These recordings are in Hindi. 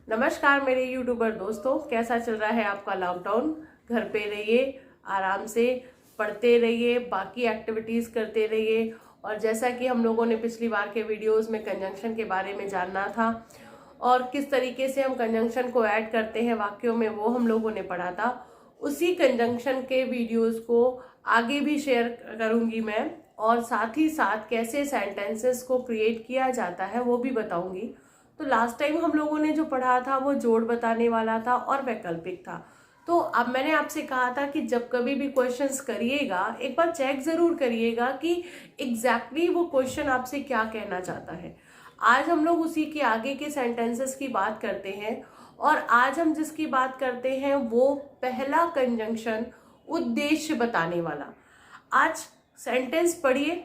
नमस्कार मेरे यूट्यूबर दोस्तों, कैसा चल रहा है आपका लॉकडाउन। घर पे रहिए, आराम से पढ़ते रहिए, बाकी एक्टिविटीज़ करते रहिए। और जैसा कि हम लोगों ने पिछली बार के वीडियोस में कंजंक्शन के बारे में जानना था और किस तरीके से हम कंजंक्शन को ऐड करते हैं वाक्यों में, वो हम लोगों ने पढ़ा था। उसी कंजंक्शन के वीडियोस को आगे भी शेयर करूंगी मैं, और साथ ही साथ कैसे सेंटेंसेस को क्रिएट किया जाता है वो भी बताऊंगी। तो लास्ट टाइम हम लोगों ने जो पढ़ा था वो जोड़ बताने वाला था और वैकल्पिक था। तो अब मैंने आपसे कहा था कि जब कभी भी क्वेश्चंस करिएगा, एक बार चेक जरूर करिएगा कि एग्जैक्टली वो क्वेश्चन आपसे क्या कहना चाहता है। आज हम लोग उसी के आगे के सेंटेंसेस की बात करते हैं, और आज हम जिसकी बात करते हैं वो पहला कंजंक्शन, उद्देश्य बताने वाला। आज सेंटेंस पढ़िए।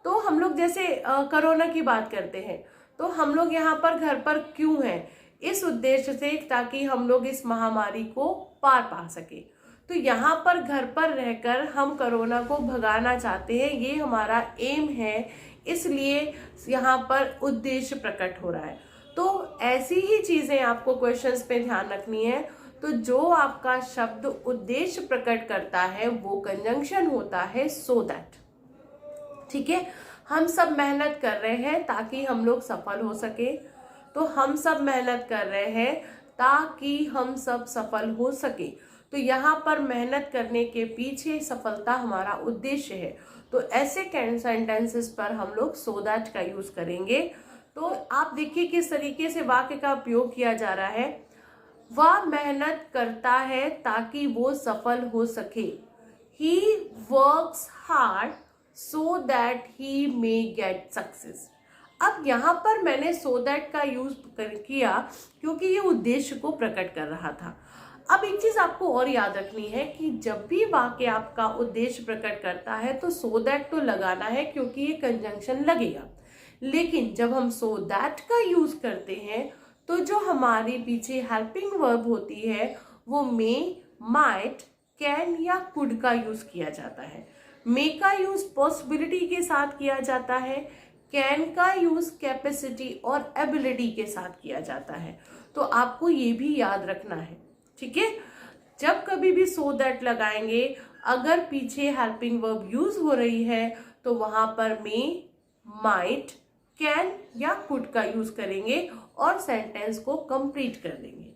तो हम लोग जैसे कोरोना की बात करते हैं, तो हम लोग यहाँ पर घर पर क्यों हैं, इस उद्देश्य से, ताकि हम लोग इस महामारी को पार पा सके। तो यहाँ पर घर पर रहकर हम कोरोना को भगाना चाहते हैं, ये हमारा एम है, इसलिए यहाँ पर उद्देश्य प्रकट हो रहा है। तो ऐसी ही चीजें आपको क्वेश्चंस पे ध्यान रखनी है। तो जो आपका शब्द उद्देश्य प्रकट करता है वो कंजंक्शन होता है सो दैट। ठीक है, हम सब मेहनत कर रहे हैं ताकि हम लोग सफल हो सके। तो हम सब मेहनत कर रहे हैं ताकि हम सब सफल हो सके। तो यहाँ पर मेहनत करने के पीछे सफलता हमारा उद्देश्य है। तो ऐसे सेंटेंसेस पर हम लोग सो दैट का यूज करेंगे। तो आप देखिए किस तरीके से वाक्य का उपयोग किया जा रहा है। वह मेहनत करता है ताकि वो सफल हो सके। He works hard so that he may get success। अब यहाँ पर मैंने so that का यूज किया क्योंकि ये उद्देश्य को प्रकट कर रहा था। अब एक चीज आपको और याद रखनी है कि जब भी वाक्य आपका उद्देश्य प्रकट करता है तो so that तो लगाना है, क्योंकि ये कंजंक्शन लगेगा। लेकिन जब हम so that का यूज करते हैं तो जो हमारे पीछे हेल्पिंग वर्ब होती है वो मे, माइट, कैन या कुड का यूज किया जाता है। मे का यूज पॉसिबिलिटी के साथ किया जाता है, कैन का यूज कैपेसिटी और एबिलिटी के साथ किया जाता है। तो आपको ये भी याद रखना है। ठीक है, जब कभी भी सो दैट लगाएंगे, अगर पीछे हेल्पिंग वर्ब यूज हो रही है तो वहां पर मे, माइट, कैन या कुड का यूज करेंगे और सेंटेंस को कंप्लीट कर देंगे।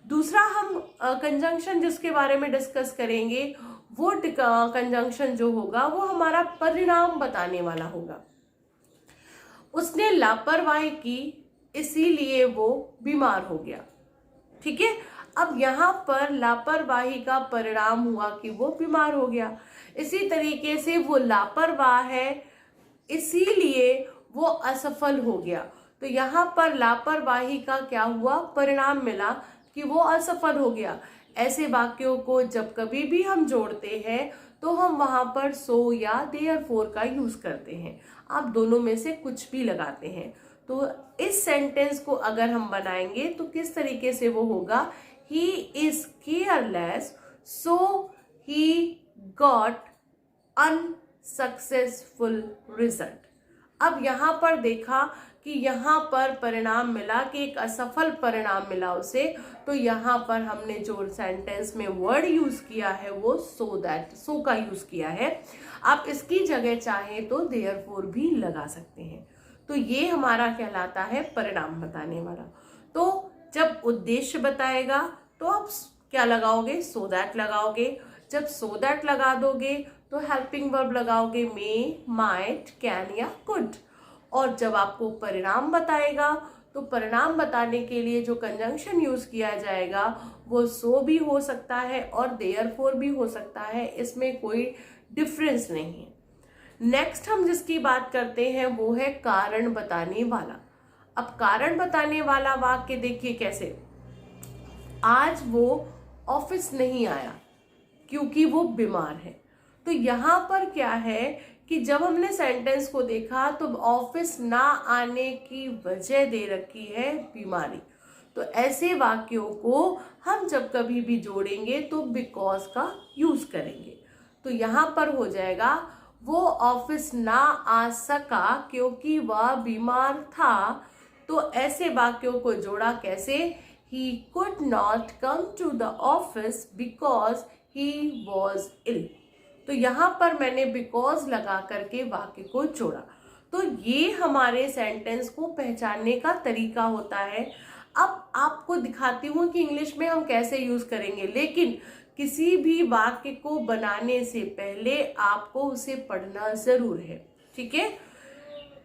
दूसरा हम कंजंक्शन जिसके बारे में डिस्कस करेंगे वो कंजंक्शन जो होगा वो हमारा परिणाम बताने वाला होगा। उसने लापरवाही की इसीलिए वो बीमार हो गया। ठीक है, अब यहाँ पर लापरवाही का परिणाम हुआ कि वो बीमार हो गया। इसी तरीके से वो लापरवाह है इसीलिए वो असफल हो गया। तो यहाँ पर लापरवाही का क्या हुआ, परिणाम मिला कि वो असफल हो गया। ऐसे वाक्यों को जब कभी भी हम जोड़ते हैं तो हम वहां पर सो या देयरफॉर का यूज करते हैं। आप दोनों में से कुछ भी लगाते हैं। तो इस सेंटेंस को अगर हम बनाएंगे तो किस तरीके से वो होगा, he is careless so he got unsuccessful result. अब यहाँ पर देखा कि यहाँ पर परिणाम मिला कि एक असफल परिणाम मिला उसे। तो यहाँ पर हमने जो सेंटेंस में वर्ड यूज किया है वो सो दैट, सो का यूज किया है। आप इसकी जगह चाहे तो देयरफॉर भी लगा सकते हैं। तो ये हमारा कहलाता है परिणाम बताने वाला। तो जब उद्देश्य बताएगा तो आप क्या लगाओगे, सो दैट लगाओगे। जब सो दैट लगा दोगे तो हेल्पिंग वर्ब लगाओगे मे, माइट, कैन या कुड। और जब आपको परिणाम बताएगा तो परिणाम बताने के लिए जो कंजंक्शन यूज किया जाएगा वो सो भी हो सकता है और देयरफॉर भी हो सकता है, इसमें कोई डिफरेंस नहीं है। नेक्स्ट हम जिसकी बात करते हैं वो है कारण बताने वाला। अब कारण बताने वाला वाक्य देखिए कैसे, आज वो ऑफिस नहीं आया क्योंकि वो बीमार है। तो यहाँ पर क्या है कि जब हमने सेंटेंस को देखा तो ऑफिस ना आने की वजह दे रखी है बीमारी। तो ऐसे वाक्यों को हम जब कभी भी जोड़ेंगे तो बिकॉज का यूज करेंगे। तो यहाँ पर हो जाएगा वो ऑफिस ना आ सका क्योंकि वह बीमार था। तो ऐसे वाक्यों को जोड़ा कैसे, he could not come to the office because he was ill। तो यहाँ पर मैंने because लगा करके वाक्य को जोड़ा। तो ये हमारे सेंटेंस को पहचानने का तरीका होता है। अब आपको दिखाती हूँ कि इंग्लिश में हम कैसे यूज करेंगे, लेकिन किसी भी वाक्य को बनाने से पहले आपको उसे पढ़ना जरूर है, ठीक है।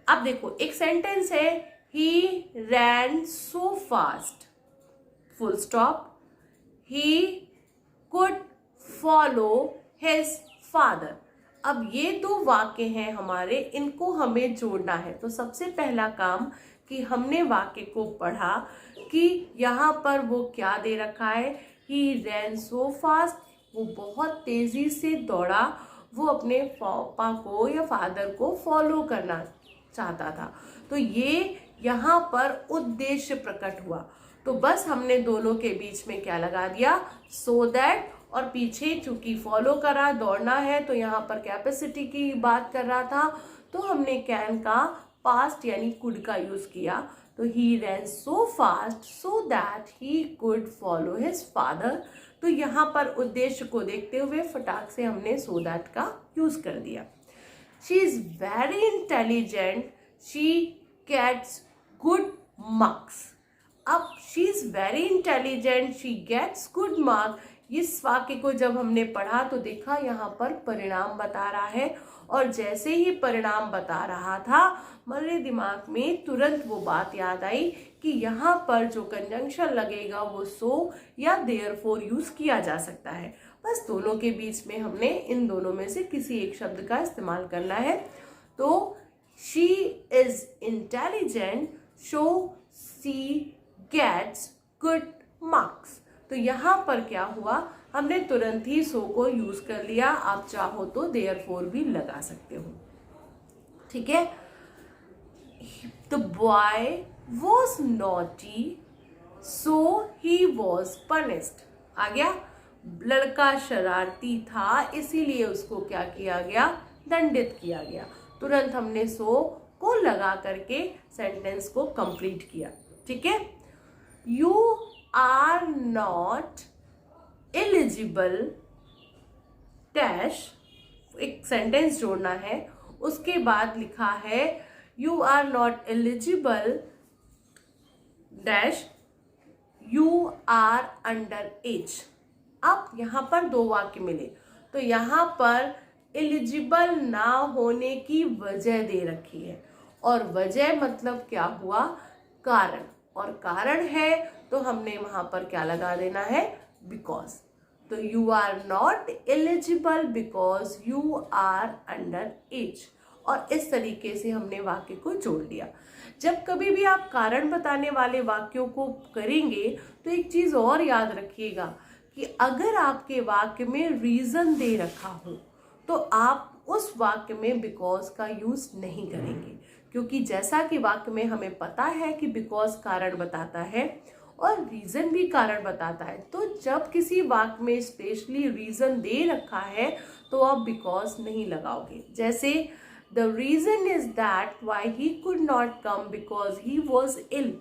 अब देखो, एक सेंटेंस है, he ran so fast, full stop, he could follow his father। अब ये दो वाक्य हैं हमारे, इनको हमें जोड़ना है। तो सबसे पहला काम कि हमने वाक्य को पढ़ा कि यहाँ पर वो क्या दे रखा है, he ran so fast, वो बहुत तेजी से दौड़ा, वो अपने पापा को या फादर को फॉलो करना चाहता था। तो ये यहाँ पर उद्देश्य प्रकट हुआ। तो बस हमने दोनों के बीच में क्या लगा दिया, सो दैट, और पीछे चूंकि फॉलो करा, दौड़ना है, तो यहाँ पर कैपेसिटी की बात कर रहा था, तो हमने कैन का पास्ट यानी कुड का यूज किया। तो he ran so fast so that he could follow his father. तो यहाँ पर उद्देश्य को देखते हुए फटाक से हमने सो दैट का यूज कर दिया। She is very intelligent, she gets good marks. अब she is very intelligent, she gets good marks, इस वाक्य को जब हमने पढ़ा तो देखा यहाँ पर परिणाम बता रहा है, और जैसे ही परिणाम बता रहा था मेरे दिमाग में तुरंत वो बात याद आई कि यहाँ पर जो कंजंक्शन लगेगा वो सो या देयरफॉर यूज किया जा सकता है। बस दोनों के बीच में हमने इन दोनों में से किसी एक शब्द का इस्तेमाल करना है। तो she is intelligent, so she gets good marks. तो यहाँ पर क्या हुआ, हमने तुरंत ही सो को यूज कर लिया। आप चाहो तो देयरफॉर भी लगा सकते हो, ठीक है। The boy was naughty so he was punished. आ गया, लड़का शरारती था इसीलिए उसको क्या किया गया, दंडित किया गया। तुरंत हमने सो को लगा करके सेंटेंस को कंप्लीट किया, ठीक है। You are not eligible dash, एक सेंटेंस जोड़ना है, उसके बाद लिखा है you are not eligible dash, you are under age. अब यहाँ पर दो वाक्य मिले, तो यहाँ पर एलिजिबल ना होने की वजह दे रखी है, और वजह मतलब क्या हुआ, कारण, और कारण है तो हमने वहां पर क्या लगा देना है, बिकॉज। तो you are not eligible because you are under age, और इस तरीके से हमने वाक्य को जोड़ लिया। जब कभी भी आप कारण बताने वाले वाक्यों को करेंगे तो एक चीज और याद रखिएगा कि अगर आपके वाक्य में रीजन दे रखा हो तो आप उस वाक्य में बिकॉज का यूज नहीं करेंगे, क्योंकि जैसा कि वाक्य में हमें पता है कि बिकॉज कारण बताता है और रीजन भी कारण बताता है। तो जब किसी वाक्य में स्पेशली रीजन दे रखा है तो आप बिकॉज नहीं लगाओगे। जैसे the reason is that why he could not come because he was ill.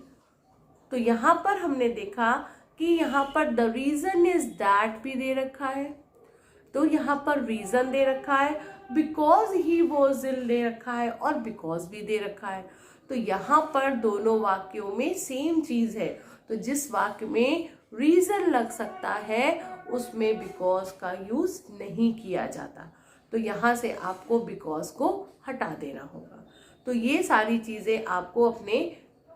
तो यहाँ पर हमने देखा कि यहाँ पर द रीजन इज दैट भी दे रखा है, तो यहाँ पर रीजन दे रखा है, बिकॉज ही वॉज इल दे रखा है, और बिकॉज भी दे रखा है। तो यहाँ पर दोनों वाक्यों में सेम चीज है। तो जिस वाक्य में रीजन लग सकता है उसमें बिकॉज का यूज नहीं किया जाता। तो यहाँ से आपको बिकॉज को हटा देना होगा। तो ये सारी चीजें आपको अपने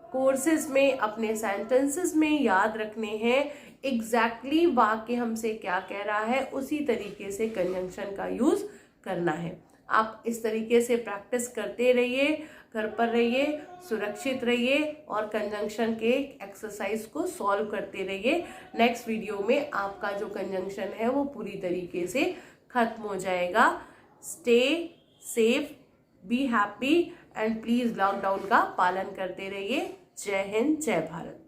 कोर्सेज में, अपने सेंटेंसेस में याद रखने हैं। एग्जैक्टली वाक्य हमसे क्या कह रहा है उसी तरीके से कंजंक्शन का यूज करना है। आप इस तरीके से प्रैक्टिस करते रहिए, घर पर रहिए, सुरक्षित रहिए और कंजंक्शन के एक्सरसाइज को सॉल्व करते रहिए। नेक्स्ट वीडियो में आपका जो कंजंक्शन है वो पूरी तरीके से खत्म हो जाएगा। Stay safe, be happy and please lockdown का पालन करते रहिए। जय हिंद, जय भारत।